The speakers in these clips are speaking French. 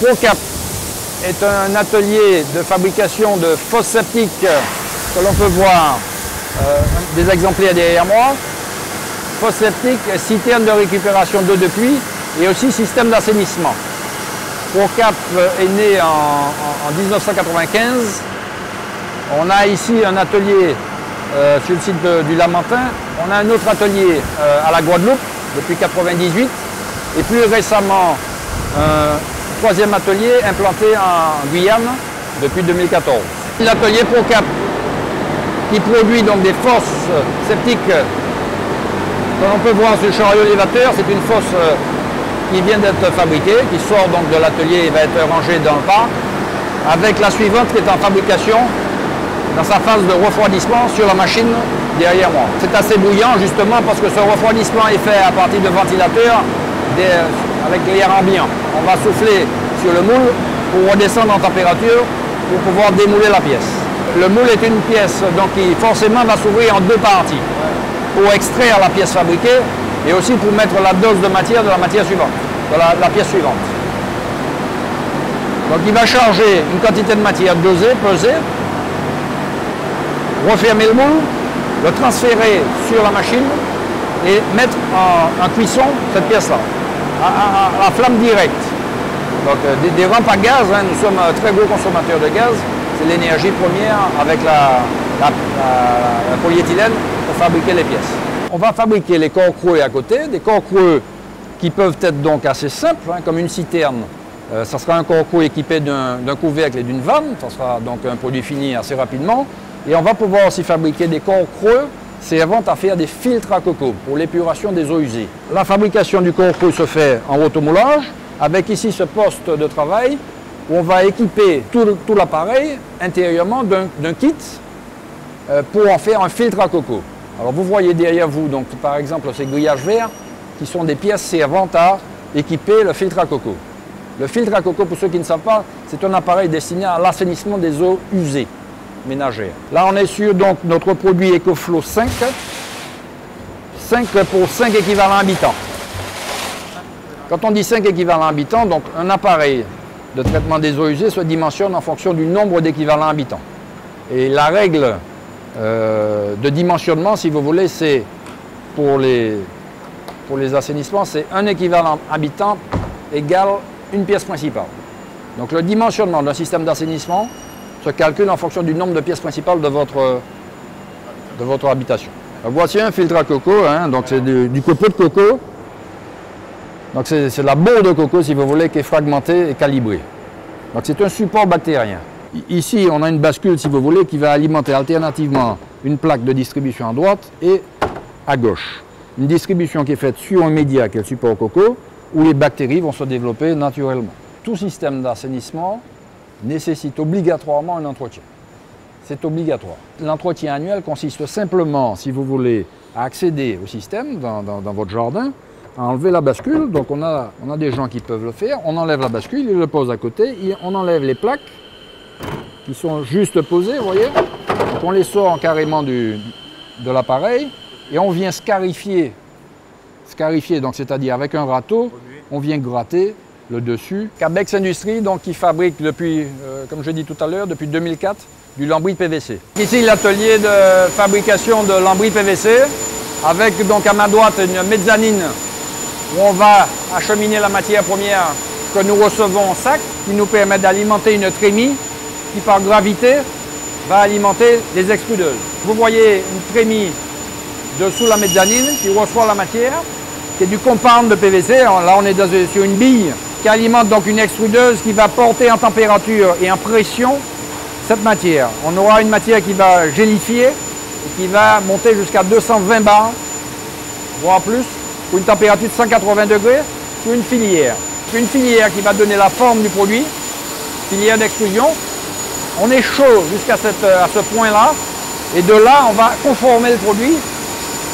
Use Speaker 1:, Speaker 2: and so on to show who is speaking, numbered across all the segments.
Speaker 1: ProCap est un atelier de fabrication de fosses septiques que l'on peut voir des exemplaires derrière moi. Fosses septiques, citernes de récupération d'eau de pluie et aussi système d'assainissement. ProCap est né en 1995. On a ici un atelier sur le site du Lamentin. On a un autre atelier à la Guadeloupe depuis 1998 et plus récemment troisième atelier implanté en Guyane depuis 2014. L'atelier ProCap qui produit donc des fosses septiques que l'on peut voir sur le chariot élévateur, c'est une fosse qui vient d'être fabriquée, qui sort donc de l'atelier et va être rangée dans le parc, avec la suivante qui est en fabrication dans sa phase de refroidissement sur la machine derrière moi. C'est assez bouillant justement parce que ce refroidissement est fait à partir de ventilateurs avec l'air ambiant. On va souffler sur le moule pour redescendre en température pour pouvoir démouler la pièce. Le moule est une pièce donc, qui forcément va s'ouvrir en deux parties pour extraire la pièce fabriquée et aussi pour mettre la dose de matière de la matière suivante, de la pièce suivante. Donc il va charger une quantité de matière dosée, pesée, refermer le moule, le transférer sur la machine et mettre en cuisson cette pièce-là, à la flamme directe. Donc des rampes à gaz, hein, nous sommes un très gros consommateur de gaz, c'est l'énergie première avec la polyéthylène pour fabriquer les pièces. On va fabriquer les corps creux à côté, des corps creux qui peuvent être donc assez simples, hein, comme une citerne. Ça sera un corps creux équipé d'un couvercle et d'une vanne, ça sera donc un produit fini assez rapidement. Et on va pouvoir aussi fabriquer des corps creux servant à faire des filtres à coco pour l'épuration des eaux usées. La fabrication du corps creux se fait en automoulage, avec ici ce poste de travail où on va équiper tout l'appareil intérieurement d'un kit pour en faire un filtre à coco. Alors vous voyez derrière vous, donc, par exemple, ces grillages verts qui sont des pièces servant à équiper le filtre à coco. Le filtre à coco, pour ceux qui ne savent pas, c'est un appareil destiné à l'assainissement des eaux usées ménagères. Là, on est sur donc, notre produit EcoFlow 5, 5 pour 5 équivalents habitants. Quand on dit 5 équivalents habitants, donc un appareil de traitement des eaux usées se dimensionne en fonction du nombre d'équivalents habitants. Et la règle de dimensionnement, si vous voulez, c'est pour les assainissements, c'est un équivalent habitant égale une pièce principale. Donc le dimensionnement d'un système d'assainissement se calcule en fonction du nombre de pièces principales de votre habitation. Donc voici un filtre à coco, hein, donc c'est du copeau de coco. Donc c'est la bourre de coco, si vous voulez, qui est fragmentée et calibrée. Donc c'est un support bactérien. Ici, on a une bascule, si vous voulez, qui va alimenter alternativement une plaque de distribution à droite et à gauche. Une distribution qui est faite sur un média, qui est le support coco, où les bactéries vont se développer naturellement. Tout système d'assainissement nécessite obligatoirement un entretien. C'est obligatoire. L'entretien annuel consiste simplement, si vous voulez, à accéder au système dans votre jardin, à enlever la bascule. Donc on a des gens qui peuvent le faire. On enlève la bascule, ils le posent à côté, et on enlève les plaques qui sont juste posées, vous voyez. Donc on les sort carrément de l'appareil et on vient scarifier. Scarifier, donc c'est-à-dire avec un râteau, on vient gratter le dessus. Cabex Industries, donc, qui fabrique depuis, comme je dis tout à l'heure, depuis 2004, du lambris de PVC. Ici, l'atelier de fabrication de lambris PVC, avec donc à ma droite une mezzanine où on va acheminer la matière première que nous recevons en sac, qui nous permet d'alimenter une trémie qui, par gravité, va alimenter les extrudeuses. Vous voyez une trémie dessous la mezzanine qui reçoit la matière, qui est du compound de PVC. Là, on est sur une bille qui alimente donc une extrudeuse qui va porter en température et en pression cette matière. On aura une matière qui va gélifier et qui va monter jusqu'à 220 bars, voire plus, pour une température de 180 degrés sur une filière. Une filière qui va donner la forme du produit, filière d'extrusion. On est chaud jusqu'à ce point-là et de là, on va conformer le produit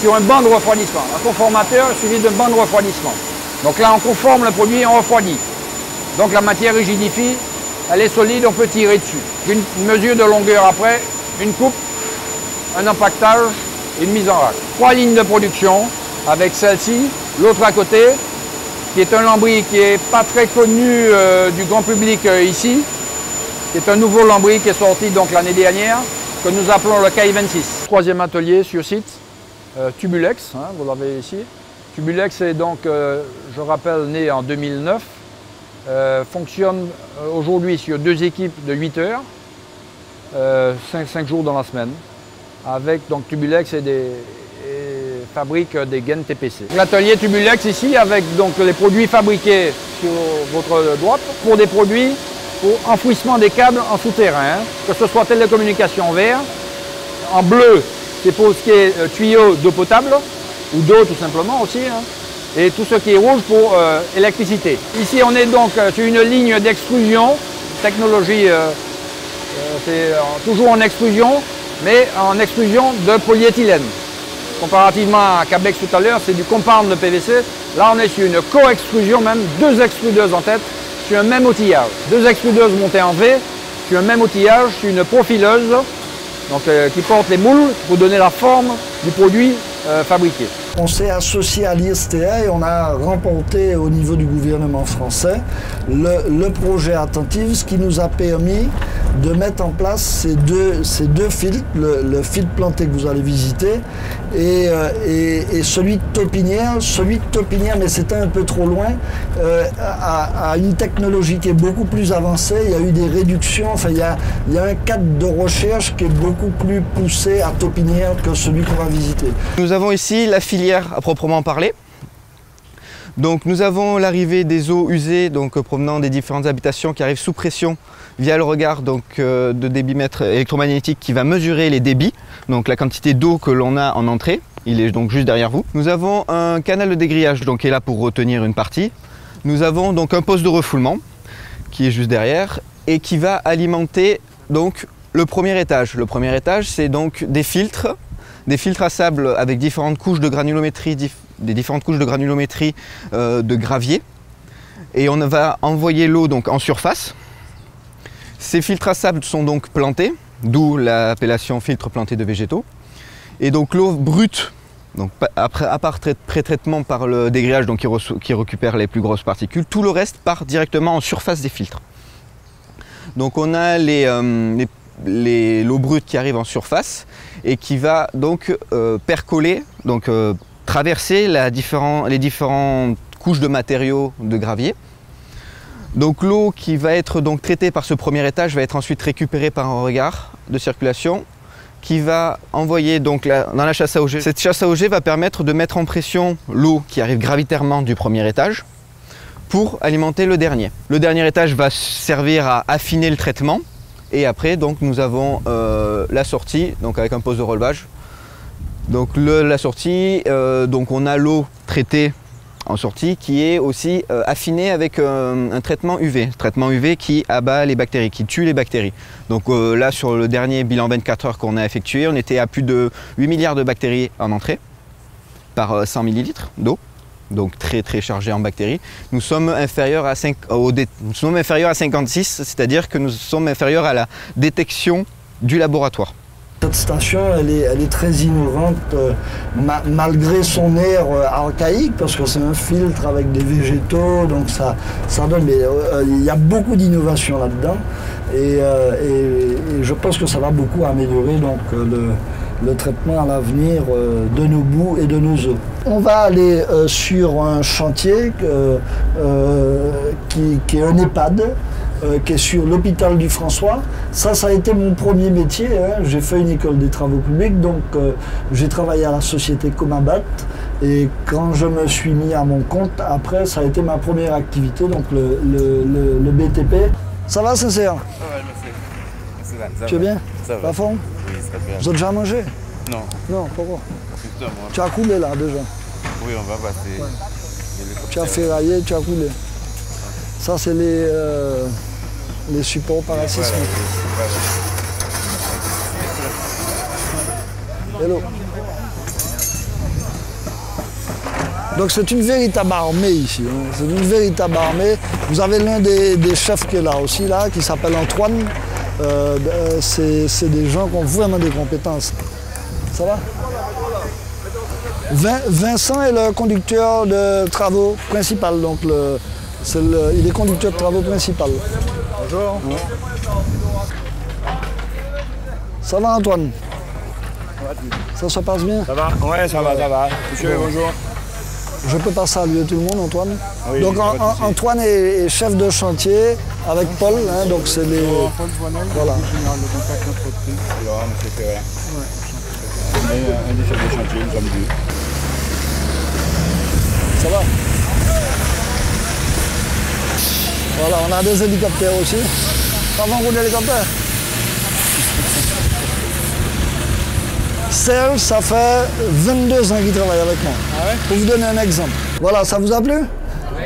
Speaker 1: sur un banc de refroidissement. Un conformateur suivi d'un banc de refroidissement. Donc là, on conforme le produit et on refroidit. Donc la matière rigidifie, elle est solide, on peut tirer dessus. Une mesure de longueur après, une coupe un empaquetage et une mise en rack. 3 lignes de production avec celle-ci, l'autre à côté, qui est un lambris qui n'est pas très connu du grand public ici, qui est un nouveau lambris qui est sorti donc l'année dernière, que nous appelons le KI26. Troisième atelier sur site, Tubulex, hein, vous l'avez ici. Tubulex est donc, je rappelle, né en 2009, fonctionne aujourd'hui sur 2 équipes de 8 heures, 5 jours dans la semaine, avec donc Tubulex et fabrique des gaines TPC. L'atelier Tubulex ici, avec donc les produits fabriqués sur votre droite, pour des produits pour enfouissement des câbles en souterrain, hein, que ce soit télécommunication en vert, en bleu, c'est pour ce qui est tuyau d'eau potable, ou d'eau tout simplement aussi, hein, et tout ce qui est rouge pour électricité. Ici on est donc sur une ligne d'extrusion, technologie, c'est toujours en extrusion, mais en extrusion de polyéthylène. Comparativement à Cabex tout à l'heure, c'est du compound de PVC. Là on est sur une co-extrusion, même 2 extrudeuses en tête, sur un même outillage. 2 extrudeuses montées en V, sur un même outillage, sur une profileuse, donc, qui porte les moules pour donner la forme du produit fabriqué.
Speaker 2: On s'est associé à l'ISTA et on a remporté au niveau du gouvernement français le projet Attentive, ce qui nous a permis de mettre en place ces deux filtres, le filtre planté que vous allez visiter et celui de Taupinière. Celui de Taupinière, mais c'était un peu trop loin, a une technologie qui est beaucoup plus avancée. Il y a eu des réductions, enfin, il y a un cadre de recherche qui est beaucoup plus poussé à Taupinière que celui qu'on va visiter.
Speaker 3: Nous avons ici la filière à proprement parler. Donc nous avons l'arrivée des eaux usées provenant des différentes habitations qui arrivent sous pression via le regard de débitmètre électromagnétique qui va mesurer les débits, donc la quantité d'eau que l'on a en entrée. Il est donc juste derrière vous. Nous avons un canal de dégrillage qui est là pour retenir une partie. Nous avons donc un poste de refoulement qui est juste derrière et qui va alimenter donc le premier étage. Le premier étage, c'est donc des filtres à sable avec différentes couches de granulométrie, de gravier. Et on va envoyer l'eau en surface. Ces filtres à sable sont donc plantés, d'où l'appellation filtre planté de végétaux. Et donc l'eau brute, à part pré-traitement par le dégrillage qui récupère les plus grosses particules, tout le reste part directement en surface des filtres. Donc on a l'eau brute qui arrive en surface et qui va donc percoler, traverser les différentes couches de matériaux de gravier. Donc l'eau qui va être traitée par ce premier étage va être ensuite récupérée par un regard de circulation qui va envoyer dans la chasse à auger. Cette chasse à auger va permettre de mettre en pression l'eau qui arrive gravitairement du premier étage pour alimenter le dernier. Le dernier étage va servir à affiner le traitement. Et après, nous avons la sortie, avec un poste de relevage. Donc la sortie, on a l'eau traitée en sortie qui est aussi affinée avec un traitement UV. Traitement UV qui abat les bactéries, qui tue les bactéries. Donc là, sur le dernier bilan 24 heures qu'on a effectué, on était à plus de 8 milliards de bactéries en entrée par 100 ml d'eau. Donc très chargé en bactéries. Nous sommes inférieurs à 56, c'est-à-dire que nous sommes inférieurs à la détection du laboratoire.
Speaker 2: Cette station, elle est très innovante, malgré son air archaïque, parce que c'est un filtre avec des végétaux, donc ça donne. Mais il y a beaucoup d'innovation là-dedans, et je pense que ça va beaucoup améliorer le traitement à l'avenir de nos boues et de nos œufs. On va aller sur un chantier qui est un EHPAD, qui est sur l'hôpital du François. Ça a été mon premier métier, hein. J'ai fait une école des travaux publics, donc j'ai travaillé à la société Comabat. Et quand je me suis mis à mon compte, après, ça a été ma première activité, donc le BTP. Ça va, sincère?
Speaker 4: Ça va, merci.
Speaker 2: Tu es bien?
Speaker 4: Ça va.
Speaker 2: La forme?
Speaker 4: Oui, très bien.
Speaker 2: Vous avez déjà mangé?
Speaker 4: Non.
Speaker 2: Non, pourquoi?
Speaker 4: Justement.
Speaker 2: Tu as coulé là déjà?
Speaker 4: Oui, on va passer.
Speaker 2: Ouais. Tu as ferraillé, tu as coulé. Ça, c'est les supports parasismiques. Hello. Donc c'est une véritable armée ici, hein. C'est une véritable armée. Vous avez l'un des chefs qui est là aussi, là, qui s'appelle Antoine. C'est des gens qui ont vraiment des compétences. Ça va? Vincent est le conducteur de travaux principal, donc il est conducteur de travaux principal. Bonjour. Ça va Antoine? Ça se passe bien?
Speaker 5: Ça va? Ouais, ça va, ça va. Monsieur, bonjour.
Speaker 2: Je peux pas saluer tout le monde, Antoine.
Speaker 5: Oui,
Speaker 2: donc Antoine est chef de chantier avec Paul, hein, donc c'est les...
Speaker 5: Paul Joannel,
Speaker 2: voilà.
Speaker 5: général de contact d'entreprise. Alors, monsieur Ferrer. On est un des chefs de chantier, nous sommes deux.
Speaker 2: Ça va? Voilà, on a des hélicoptères aussi. Comment roule l'hélicoptère? Serge, ça fait 22 ans qu'il travaille avec moi. Ah ouais? Pour vous donner un exemple. Voilà, ça vous a plu? Oui.